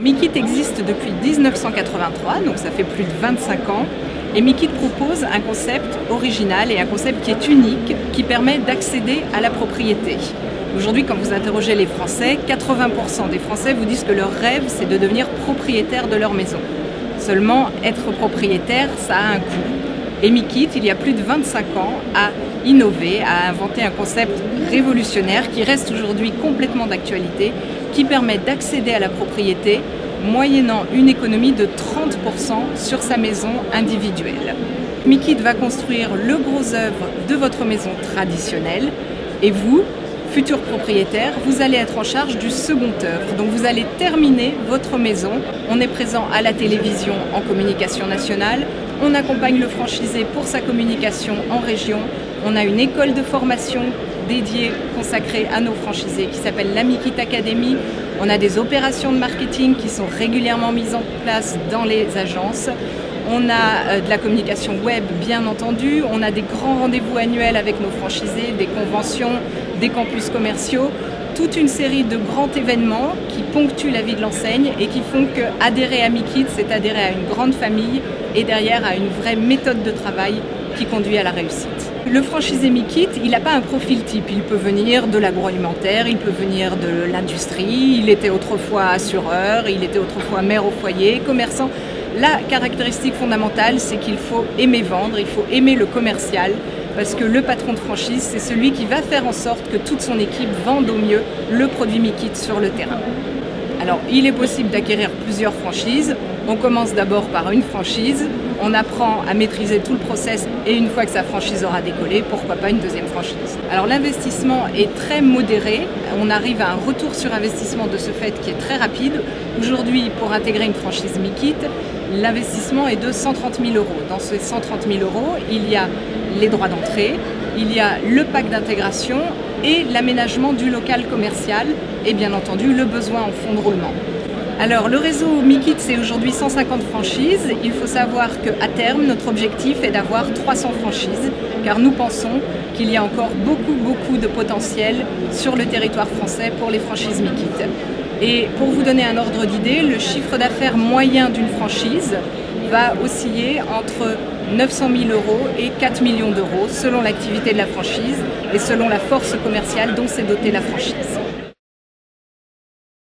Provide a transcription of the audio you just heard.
Meekit existe depuis 1983, donc ça fait plus de 25 ans. Et Meekit propose un concept original et un concept qui est unique, qui permet d'accéder à la propriété. Aujourd'hui, quand vous interrogez les Français, 80% des Français vous disent que leur rêve, c'est de devenir propriétaire de leur maison. Seulement, être propriétaire, ça a un coût. Et Meekit, il y a plus de 25 ans, a innové, a inventé un concept révolutionnaire qui reste aujourd'hui complètement d'actualité, qui permet d'accéder à la propriété moyennant une économie de 30% sur sa maison individuelle. Meekit va construire le gros œuvre de votre maison traditionnelle et vous, futur propriétaire, vous allez être en charge du second œuvre. Donc vous allez terminer votre maison. On est présent à la télévision en communication nationale. On accompagne le franchisé pour sa communication en région. On a une école de formation dédiée, consacrée à nos franchisés qui s'appelle la Meekit Academy. On a des opérations de marketing qui sont régulièrement mises en place dans les agences. On a de la communication web, bien entendu. On a des grands rendez-vous annuels avec nos franchisés, des conventions, des campus commerciaux. Toute une série de grands événements qui ponctuent la vie de l'enseigne et qui font qu'adhérer à Meekit, c'est adhérer à une grande famille et derrière à une vraie méthode de travail qui conduit à la réussite. Le franchisé Meekit, il n'a pas un profil type. Il peut venir de l'agroalimentaire, il peut venir de l'industrie, il était autrefois assureur, il était autrefois mère au foyer, commerçant. La caractéristique fondamentale, c'est qu'il faut aimer vendre, il faut aimer le commercial, parce que le patron de franchise, c'est celui qui va faire en sorte que toute son équipe vende au mieux le produit Meekit sur le terrain. Alors, il est possible d'acquérir plusieurs franchises. On commence d'abord par une franchise, on apprend à maîtriser tout le process et une fois que sa franchise aura décollé, pourquoi pas une deuxième franchise. Alors l'investissement est très modéré, on arrive à un retour sur investissement de ce fait qui est très rapide. Aujourd'hui, pour intégrer une franchise Meekit, l'investissement est de 130 000 €. Dans ces 130 000 €, il y a les droits d'entrée, il y a le pack d'intégration et l'aménagement du local commercial et bien entendu le besoin en fonds de roulement. Alors le réseau Meekit, c'est aujourd'hui 150 franchises. Il faut savoir qu'à terme, notre objectif est d'avoir 300 franchises, car nous pensons qu'il y a encore beaucoup de potentiel sur le territoire français pour les franchises Meekit. Et pour vous donner un ordre d'idée, le chiffre d'affaires moyen d'une franchise va osciller entre 900 000 € et 4 millions d'euros selon l'activité de la franchise et selon la force commerciale dont s'est dotée la franchise.